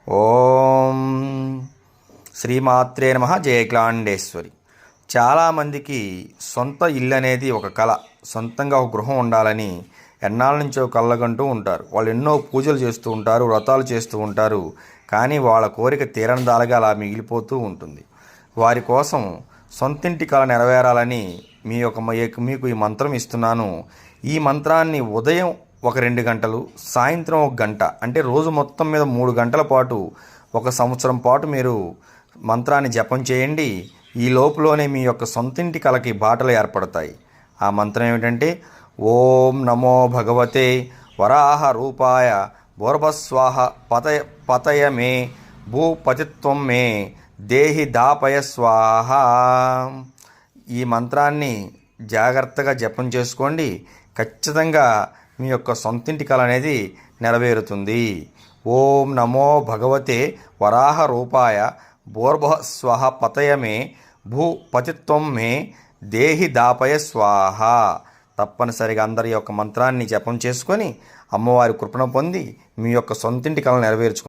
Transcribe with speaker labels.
Speaker 1: ఓం శ్రీమాత్రే నమః. జయక్లాండేశ్వరి. చాలామందికి సొంత ఇల్లు అనేది ఒక కళ. సొంతంగా ఒక గృహం ఉండాలని ఎన్నాళ్ళ నుంచో కళ్ళగంటూ ఉంటారు. వాళ్ళు ఎన్నో పూజలు చేస్తూ ఉంటారు, వ్రతాలు చేస్తూ ఉంటారు. కానీ వాళ్ళ కోరిక తీరనిదాలుగా అలా మిగిలిపోతూ ఉంటుంది. వారి కోసం సొంతింటి కళ నెరవేరాలని మీకు ఈ మంత్రం ఇస్తున్నాను. ఈ మంత్రాన్ని ఉదయం ఒక 2 గంటలు, సాయంత్రం 1 గంట, అంటే రోజు మొత్తం మీద 3 గంటల పాటు 1 సంవత్సరం పాటు మీరు మంత్రాన్ని జపం చేయండి. ఈ లోపులోనే మీ యొక్క సొంతింటి కళకి బాటలు ఏర్పడతాయి. ఆ మంత్రం ఏమిటంటే, ఓం నమో భగవతే వరాహ రూపాయ భూర్భస్వాహ పతయ మే భూపతిత్వం మే దేహి దాపయ స్వాహ. ఈ మంత్రాన్ని జాగ్రత్తగా జపం చేసుకోండి. ఖచ్చితంగా మీ యొక్క సొంతింటి కళ అనేది నెరవేరుతుంది. ఓం నమో భగవతే వరాహ రూపాయ భూర్భస్వః పతయ మే భూపతిత్వం మే దేహి దాపయ స్వాహ. తప్పనిసరిగా అందరి యొక్క మంత్రాన్ని జపం చేసుకొని అమ్మవారి కృపను పొంది మీ యొక్క సొంతింటి కళ నెరవేర్చుకోండి.